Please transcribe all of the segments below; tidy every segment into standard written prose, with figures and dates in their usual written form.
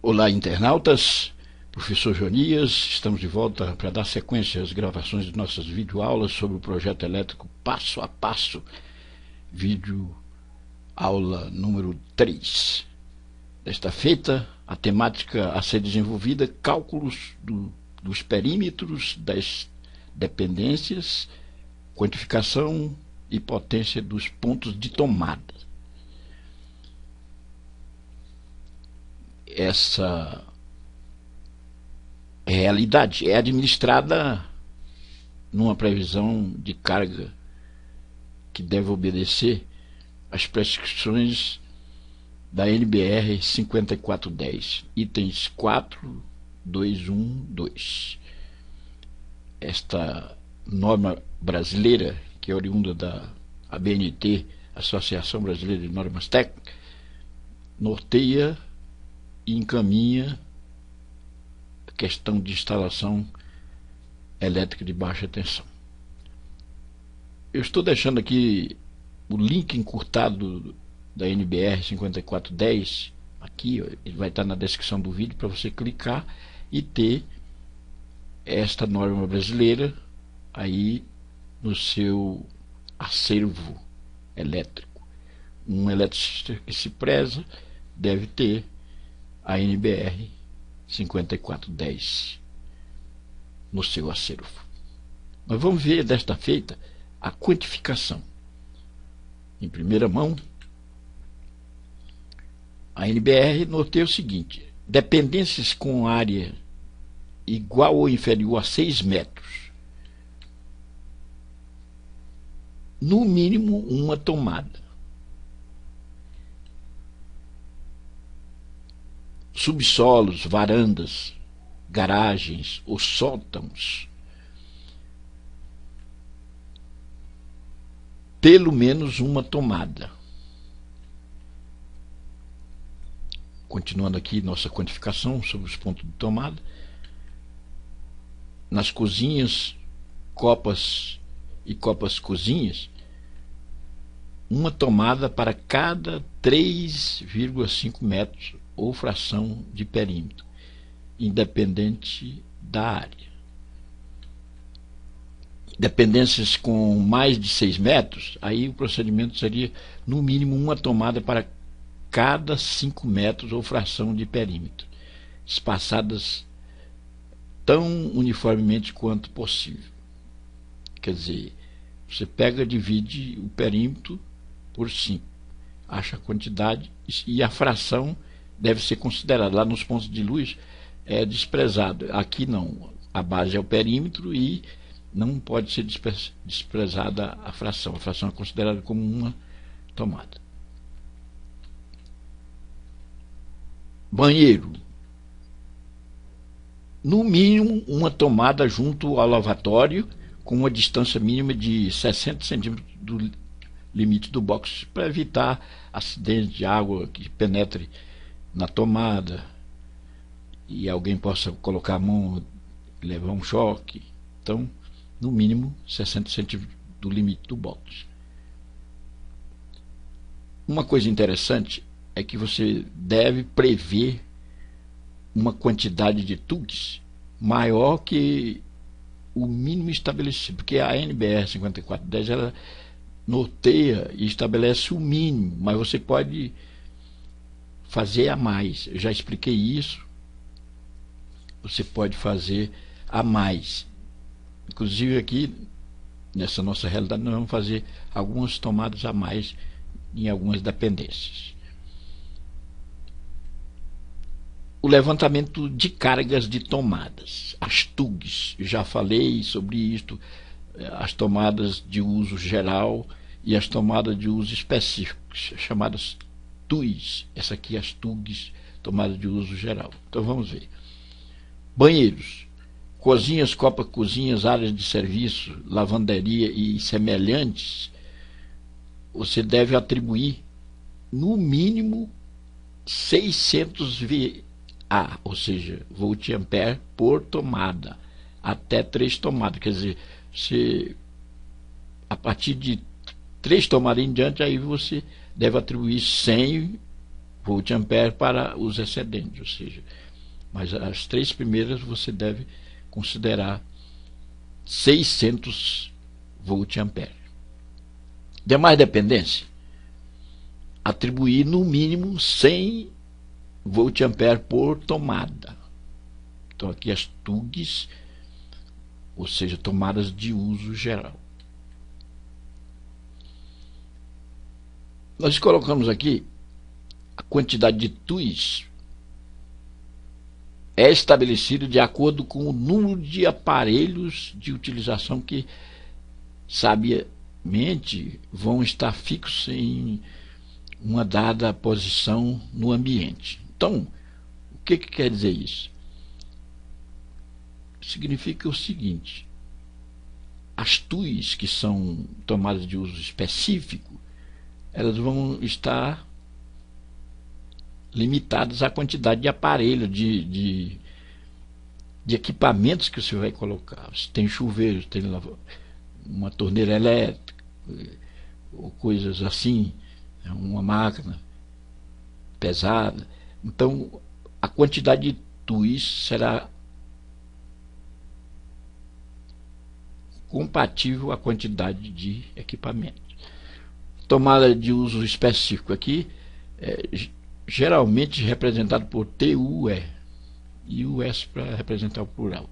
Olá, internautas, professor Jonias, estamos de volta para dar sequência às gravações de nossas videoaulas sobre o projeto elétrico passo a passo, vídeo aula número 3. Desta feita, a temática a ser desenvolvida, cálculos dos perímetros das dependências, quantificação e potência dos pontos de tomada. Essa realidade é administrada numa previsão de carga que deve obedecer às prescrições da NBR 5410, itens 4, 2, 1, 2. Esta norma brasileira, que é oriunda da ABNT, Associação Brasileira de Normas Técnicas, norteia e encaminha a questão de instalação elétrica de baixa tensão. Eu estou deixando aqui o link encurtado da NBR 5410, aqui ele vai estar na descrição do vídeo para você clicar e ter esta norma brasileira aí no seu acervo elétrico. Um eletricista que se preza deve ter a NBR 5410 no seu acervo. Nós vamos ver desta feita a quantificação. Em primeira mão, a NBR norteia o seguinte: dependências com área igual ou inferior a 6 metros, no mínimo uma tomada. Subsolos, varandas, garagens ou sótãos, pelo menos uma tomada. Continuando aqui nossa quantificação sobre os pontos de tomada. Nas cozinhas, copas e copas-cozinhas, uma tomada para cada 3,5 metros ou fração de perímetro, independente da área. Dependências com mais de 6 metros, aí o procedimento seria no mínimo uma tomada para cada 5 metros ou fração de perímetro, espaçadas tão uniformemente quanto possível. Quer dizer, você pega, divide o perímetro por 5, acha a quantidade e a fração deve ser considerada. Lá nos pontos de luz é desprezado. Aqui não. A base é o perímetro e não pode ser desprezada a fração. A fração é considerada como uma tomada. Banheiro. No mínimo, uma tomada junto ao lavatório, com uma distância mínima de 60 centímetros do limite do box, para evitar acidentes de água que penetre na tomada e alguém possa colocar a mão e levar um choque. Então, no mínimo 60 centímetros do limite do box. Uma coisa interessante é que você deve prever uma quantidade de tugs maior que o mínimo estabelecido, porque a NBR 5410 ela norteia e estabelece o mínimo, mas você pode fazer a mais. Eu já expliquei isso. Você pode fazer a mais. Inclusive aqui, nessa nossa realidade, nós vamos fazer algumas tomadas a mais em algumas dependências. O levantamento de cargas de tomadas, as TUGs, já falei sobre isto, as tomadas de uso geral e as tomadas de uso específico, chamadas TUIs. Essa aqui as TUGs, tomadas de uso geral. Então vamos ver. Banheiros, cozinhas, copas-cozinhas, áreas de serviço, lavanderia e semelhantes, você deve atribuir no mínimo 600 VA, ou seja, volt-ampere por tomada, até 3 tomadas. Quer dizer, a partir de 3 tomadas em diante, aí você deve atribuir 100 volt-ampere para os excedentes, ou seja, mas as 3 primeiras você deve considerar 600 volt-ampere. Demais dependência, atribuir no mínimo 100 volt-ampere por tomada. Então aqui as TUGs, ou seja, tomadas de uso geral. Nós colocamos aqui a quantidade de TUs é estabelecida de acordo com o número de aparelhos de utilização que sabiamente vão estar fixos em uma dada posição no ambiente. Então, o que quer dizer isso? Significa o seguinte: as TUs que são tomadas de uso específico, elas vão estar limitadas à quantidade de aparelhos, de equipamentos que você vai colocar. Se tem chuveiro, tem uma torneira elétrica, ou coisas assim, uma máquina pesada. Então, a quantidade de TUs será compatível à quantidade de equipamentos. Tomada de uso específico aqui geralmente representado por TUE e o S para representar o plural.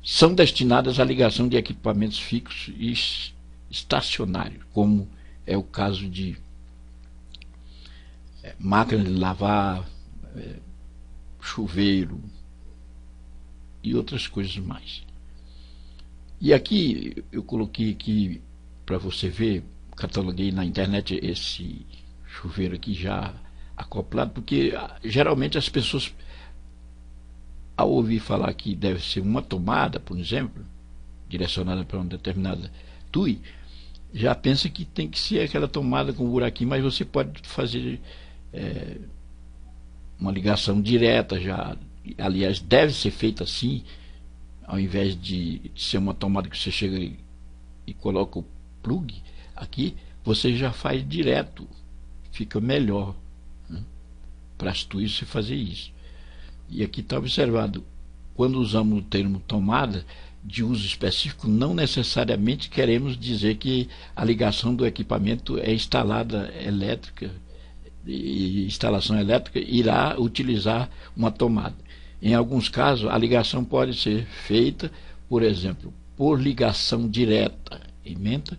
São destinadas à ligação de equipamentos fixos e estacionários, como é o caso de máquina de lavar, chuveiro e outras coisas mais. E aqui eu coloquei aqui para você ver, cataloguei na internet esse chuveiro aqui já acoplado, porque geralmente as pessoas, ao ouvir falar que deve ser uma tomada, por exemplo, direcionada para uma determinada TUI, já pensa que tem que ser aquela tomada com buraquinho, mas você pode fazer uma ligação direta já. Aliás, deve ser feita assim, ao invés de ser uma tomada que você chega e coloca o plug aqui, você já faz direto, fica melhor, né, para as TUIs você fazer isso. E aqui está observado, quando usamos o termo tomada de uso específico, não necessariamente queremos dizer que a ligação do equipamento é instalada elétrica, e instalação elétrica irá utilizar uma tomada. Em alguns casos, a ligação pode ser feita, por exemplo, por ligação direta, emenda,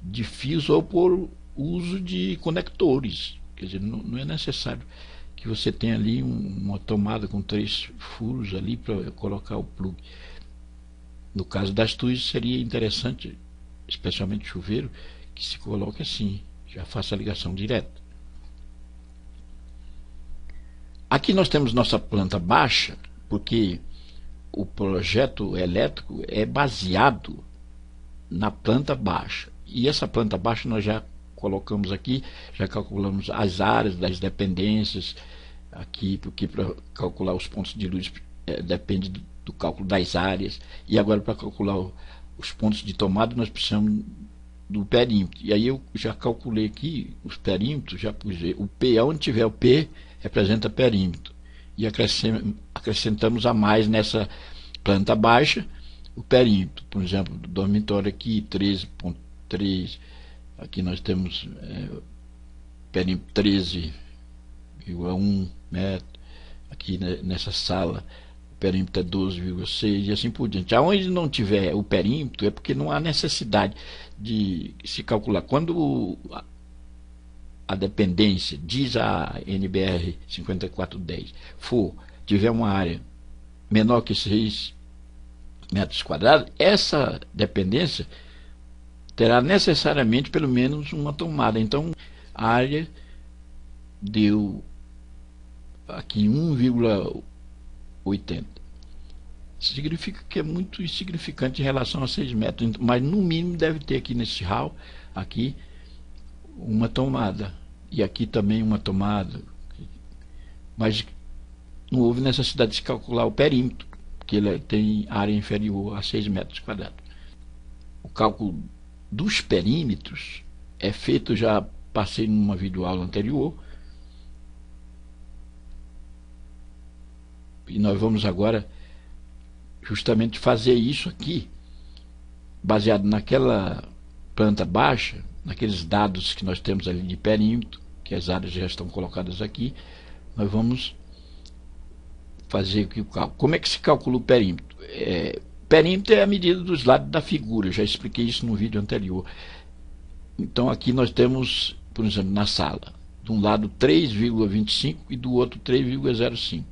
de fios ou por uso de conectores. Quer dizer, não é necessário que você tenha ali uma tomada com 3 furos ali para colocar o plug. No caso das TUIs seria interessante, especialmente chuveiro, que se coloque assim, já faça a ligação direta. Aqui nós temos nossa planta baixa, porque o projeto elétrico é baseado na planta baixa. E essa planta baixa nós já colocamos aqui, já calculamos as áreas das dependências aqui, porque para calcular os pontos de luz depende do cálculo das áreas. E agora, para calcular os pontos de tomada, nós precisamos do perímetro. E aí eu já calculei aqui os perímetros, já pus o P, onde tiver o P representa perímetro, e acrescentamos a mais nessa planta baixa o perímetro. Por exemplo, do dormitório aqui 13,3, aqui nós temos perímetro 13,1 metro, aqui nessa sala o perímetro é 12,6 e assim por diante. Aonde não tiver o perímetro é porque não há necessidade de se calcular. Quando a dependência, diz a NBR 5410, tiver uma área menor que 6 metros quadrados, essa dependência terá necessariamente pelo menos uma tomada. Então a área deu aqui 1,80. Significa que é muito insignificante em relação a 6 metros, mas no mínimo deve ter aqui nesse hall aqui uma tomada, e aqui também uma tomada, mas não houve necessidade de se calcular o perímetro, porque ele tem área inferior a 6 metros quadrados. O cálculo dos perímetros é feito, já passei numa videoaula anterior, E nós vamos agora justamente fazer isso aqui, baseado naquela planta baixa, naqueles dados que nós temos ali de perímetro, que as áreas já estão colocadas aqui. Nós vamos fazer aqui o cálculo. Como é que se calcula o perímetro? Perímetro é a medida dos lados da figura, eu já expliquei isso no vídeo anterior. Então aqui nós temos, por exemplo, na sala, de um lado 3,25 e do outro 3,05.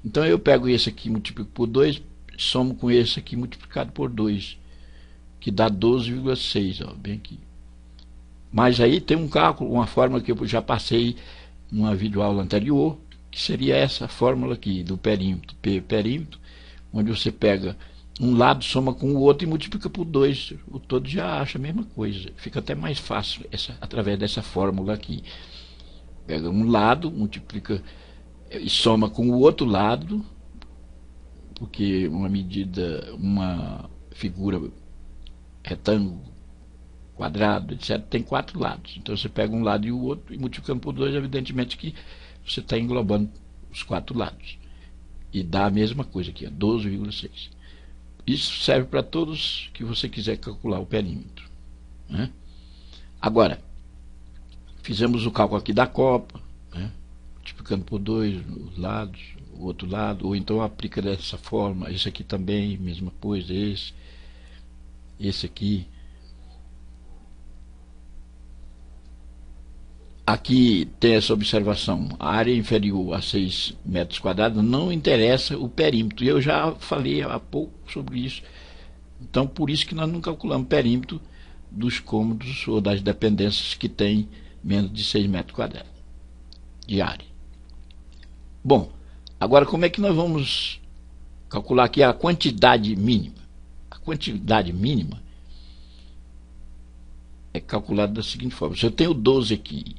Então eu pego esse aqui, multiplico por 2, somo com esse aqui multiplicado por 2, que dá 12,6, bem aqui. Mas aí tem um cálculo, uma fórmula que eu já passei numa videoaula anterior, que seria essa fórmula aqui do perímetro, perímetro, onde você pega um lado, soma com o outro e multiplica por 2. O todo já acha a mesma coisa. Fica até mais fácil através dessa fórmula aqui. Pega um lado, multiplica e soma com o outro lado, porque uma figura retângulo, quadrado, etc., tem 4 lados. Então você pega um lado e o outro e multiplicando por 2, evidentemente que você está englobando os 4 lados. E dá a mesma coisa aqui, 12,6. Isso serve para todos que você quiser calcular o perímetro, né? Agora, fizemos o cálculo aqui da copa, né? Multiplicando por 2 os lados, o outro lado, ou então aplica dessa forma. Esse aqui também, mesma coisa, esse aqui. Aqui tem essa observação: a área inferior a 6 metros quadrados não interessa o perímetro. E eu já falei há pouco sobre isso. Então, por isso que nós não calculamos perímetro dos cômodos ou das dependências que tem menos de 6 metros quadrados de área. Bom, agora como é que nós vamos calcular aqui a quantidade mínima? A quantidade mínima é calculado da seguinte forma: se eu tenho 12 aqui,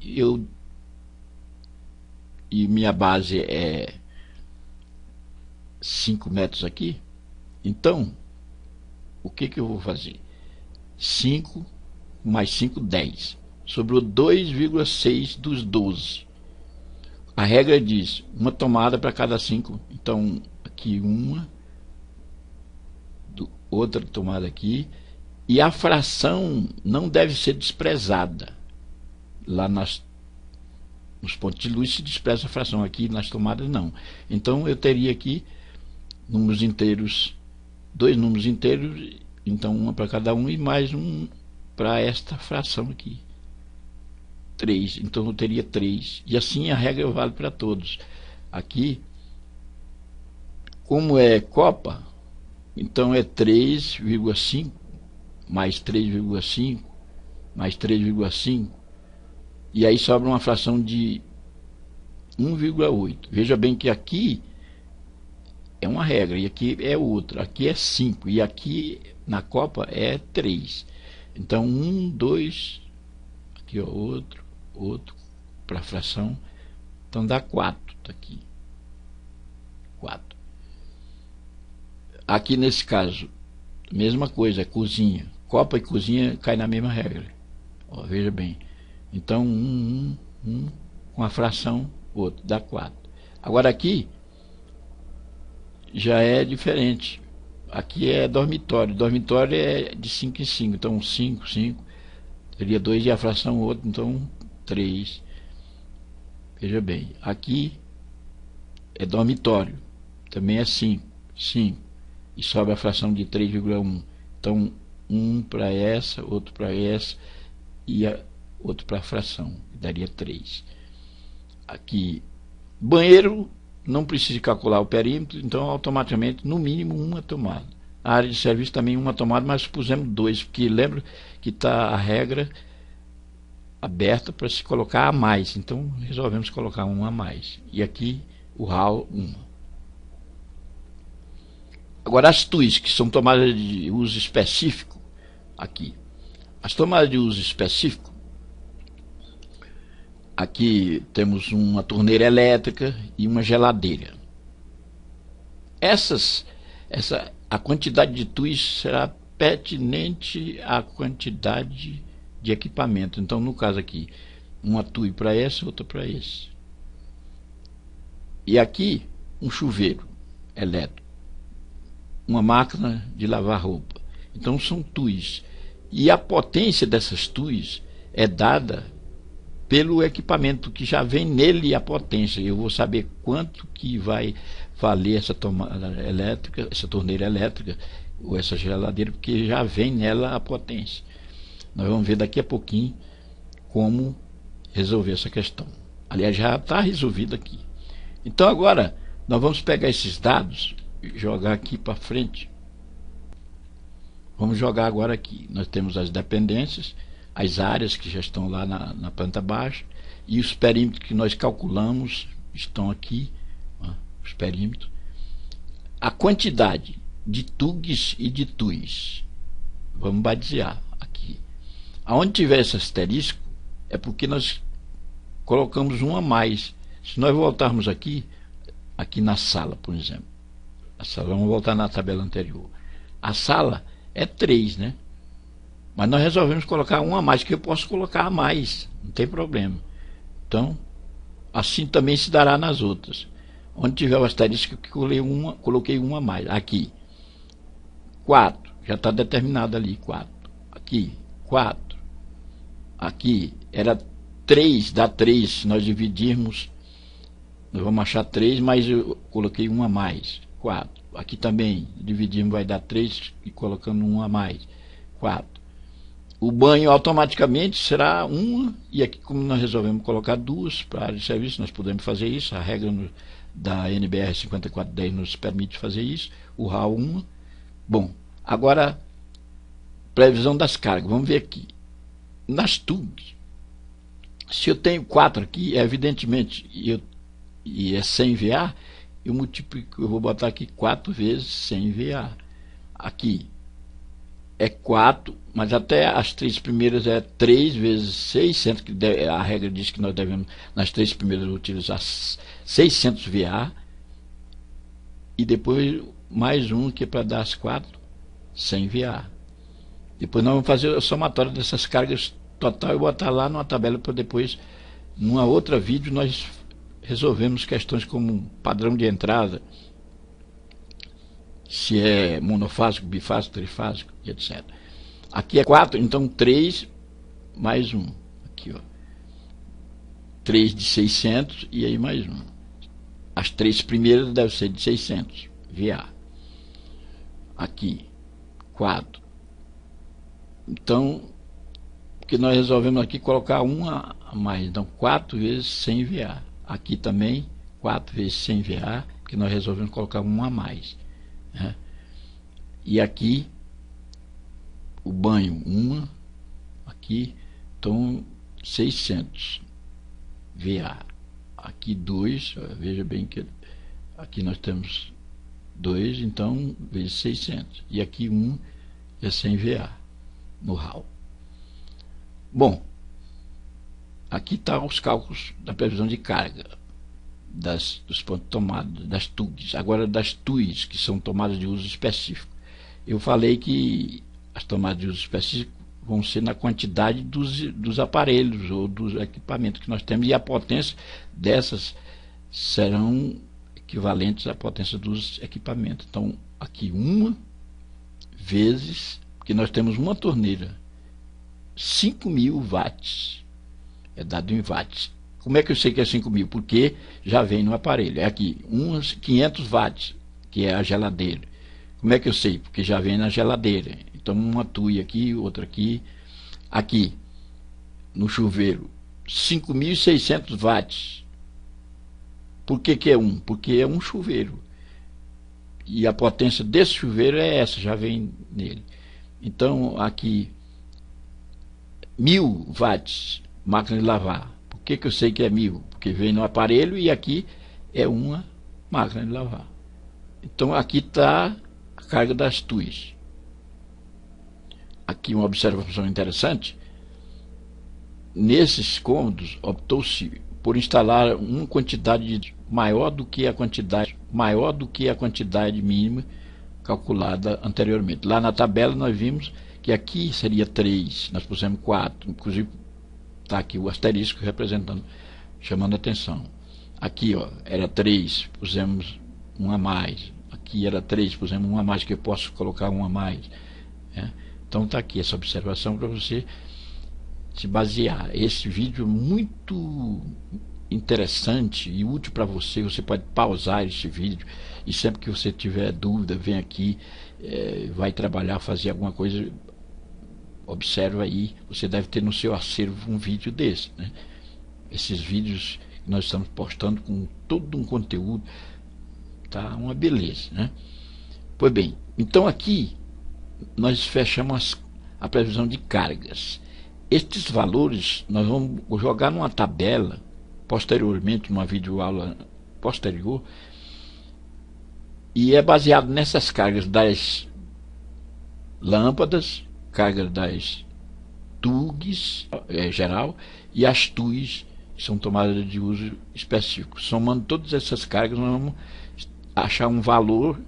e minha base é 5 metros aqui, então o que eu vou fazer? 5 mais 5, 10. Sobrou 2,6 dos 12. A regra diz uma tomada para cada 5. Então aqui uma, outra tomada aqui. E a fração não deve ser desprezada. Lá nos pontos de luz se despreza a fração, aqui nas tomadas não. Então eu teria aqui números inteiros, 2 números inteiros, então uma para cada um e mais um para esta fração aqui, 3. Então eu teria 3. E assim a regra vale para todos. Aqui, como é copa, então é 3,5 mais 3,5 mais 3,5, e aí sobra uma fração de 1,8. Veja bem que aqui é uma regra e aqui é outra. Aqui é 5 e aqui na copa é 3. Então 1, 2, aqui ó, outro para a fração, então dá 4. Tá aqui 4. Aqui nesse caso mesma coisa, é cozinha. Copa e cozinha cai na mesma regra. Ó, veja bem. Então, com a fração, outro, dá 4. Agora aqui, já é diferente. Aqui é dormitório. Dormitório é de 5 em 5. Então, 5, 5. Teria 2 e a fração outro, então 3. Veja bem. Aqui é dormitório. Também é 5, 5. E sobra a fração de 3,1. Então, um para essa, outro para essa e outro para a fração, daria 3. Aqui, banheiro, não precisa calcular o perímetro, então automaticamente, no mínimo, uma tomada. A área de serviço também uma tomada, mas pusemos 2, porque lembra que está a regra aberta para se colocar a mais, então resolvemos colocar um a mais. E aqui, o hall, 1. Agora as TUIs, que são tomadas de uso específico, aqui. As tomadas de uso específico, aqui temos uma torneira elétrica e uma geladeira. A quantidade de TUIs será pertinente à quantidade de equipamento. Então, no caso aqui, uma TUI para essa, outra para esse. E aqui, um chuveiro. elétrico, uma máquina de lavar roupa. Então são TUIs. E a potência dessas TUIs é dada pelo equipamento que já vem nele a potência. Eu vou saber quanto que vai valer essa tomada elétrica, essa torneira elétrica ou essa geladeira, porque já vem nela a potência. Nós vamos ver daqui a pouquinho como resolver essa questão. Aliás, já está resolvido aqui. Então agora nós vamos pegar esses dados e jogar aqui para frente. Vamos jogar agora aqui. Nós temos as dependências, as áreas que já estão lá na planta baixa, e os perímetros que nós calculamos estão aqui, ó, os perímetros. A quantidade de TUGs e de TUIs. Vamos basear aqui. Aonde tiver esse asterisco, é porque nós colocamos um a mais. Se nós voltarmos aqui na sala, por exemplo. A sala, vamos voltar na tabela anterior. A sala é 3, né? Mas nós resolvemos colocar um a mais, que eu posso colocar a mais, não tem problema. Então, assim também se dará nas outras. Onde tiver o asterisco, coloquei uma a mais. Aqui, 4, já está determinado ali, 4. Aqui, 4. Aqui, era 3, dá 3, se nós dividirmos, nós vamos achar 3, mas eu coloquei um a mais, 4. Aqui também, dividimos, vai dar 3 e colocando um a mais, 4. O banho automaticamente será 1, e aqui, como nós resolvemos colocar 2 para a área de serviço, nós podemos fazer isso. A regra da NBR 5410 nos permite fazer isso. O RAL 1. Bom, agora, previsão das cargas. Vamos ver aqui. Nas TUGs, se eu tenho 4 aqui, evidentemente, e é 100 VA, eu multiplico, eu vou botar aqui 4 vezes 100 VA. Aqui é 4, mas até as 3 primeiras é 3 vezes 600, que a regra diz que nós devemos, nas 3 primeiras, utilizar 600 VA, e depois mais um, que é para dar as 4, 100 VA. Depois nós vamos fazer a somatória dessas cargas total e botar lá numa tabela para depois, numa outra vídeo, nós resolvemos questões como padrão de entrada, se é monofásico, bifásico, trifásico, etc. Aqui é 4, então 3 mais 1. Aqui, ó. 3 de 600 e aí mais 1. As 3 primeiras devem ser de 600 VA. Aqui, 4. Então, o que nós resolvemos aqui colocar 1 a mais. Então, 4 vezes 100 VA. Aqui também, 4 vezes 100 VA, que nós resolvemos colocar 1 a mais. Né? E aqui, o banho, 1, aqui, então, 600 VA. Aqui 2, veja bem que aqui nós temos 2, então, vezes 600. E aqui 1 é 100 VA no RAL. Bom, aqui estão os cálculos da previsão de carga dos pontos de tomada, das TUGs. Agora, das TUIs, que são tomadas de uso específico. Eu falei que as tomadas de uso específico vão ser na quantidade dos aparelhos ou dos equipamentos que nós temos, e a potência dessas serão equivalentes à potência dos equipamentos. Então, aqui 1 vezes, porque nós temos uma torneira, 5.000 watts, é dado em watts. Como é que eu sei que é 5.000? Porque já vem no aparelho. É aqui, uns 500 watts, que é a geladeira. Como é que eu sei? Porque já vem na geladeira. Então, uma TUI aqui, outra aqui. Aqui, no chuveiro, 5.600 watts. Por que é 1? Porque é um chuveiro. E a potência desse chuveiro é essa, já vem nele. Então, aqui, 1.000 watts, máquina de lavar. Por que eu sei que é 1.000? Porque vem no aparelho e aqui é uma máquina de lavar. Então, aqui está a carga das TUIs. Aqui uma observação interessante. Nesses cômodos, optou-se por instalar uma quantidade maior do que a quantidade mínima calculada anteriormente. Lá na tabela nós vimos que aqui seria 3, nós pusemos 4, inclusive está aqui o asterisco representando, chamando a atenção. Aqui, ó, era 3, pusemos 1 a mais. aqui era 3, por exemplo, uma a mais que eu posso colocar uma a mais, né? Então está aqui essa observação para você se basear. Esse vídeo é muito interessante e útil para você. Você pode pausar esse vídeo e sempre que você tiver dúvida, vem aqui, vai trabalhar, fazer alguma coisa, observa aí. Você deve ter no seu acervo um vídeo desse, né? Esses vídeos que nós estamos postando com todo um conteúdo, tá uma beleza, né? Pois bem, então aqui nós fechamos a previsão de cargas. Estes valores nós vamos jogar numa tabela posteriormente, numa videoaula posterior, e é baseado nessas cargas das lâmpadas, carga das TUGs geral, e as TUs, que são tomadas de uso específico. Somando todas essas cargas, nós vamos achar um valor,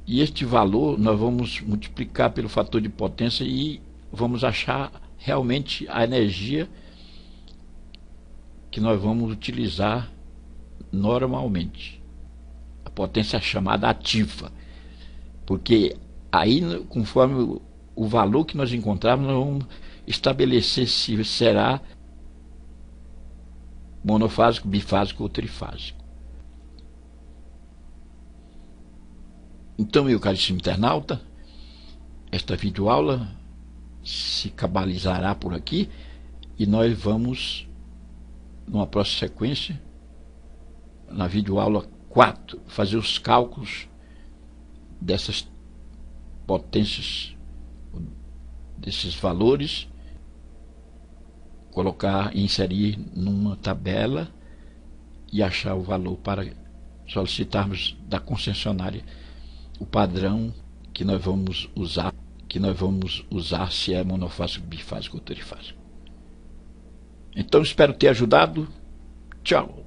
e este valor nós vamos multiplicar pelo fator de potência e vamos achar realmente a energia que nós vamos utilizar normalmente, a potência chamada ativa, porque aí, conforme o valor que nós encontrarmos, nós vamos estabelecer se será monofásico, bifásico ou trifásico. Então, meu caríssimo internauta, esta videoaula se cabalizará por aqui e nós vamos, numa próxima sequência, na videoaula 4, fazer os cálculos dessas potências, desses valores, colocar e inserir numa tabela e achar o valor para solicitarmos da concessionária o padrão que nós vamos usar, se é monofásico, bifásico ou trifásico. Então espero ter ajudado. Tchau.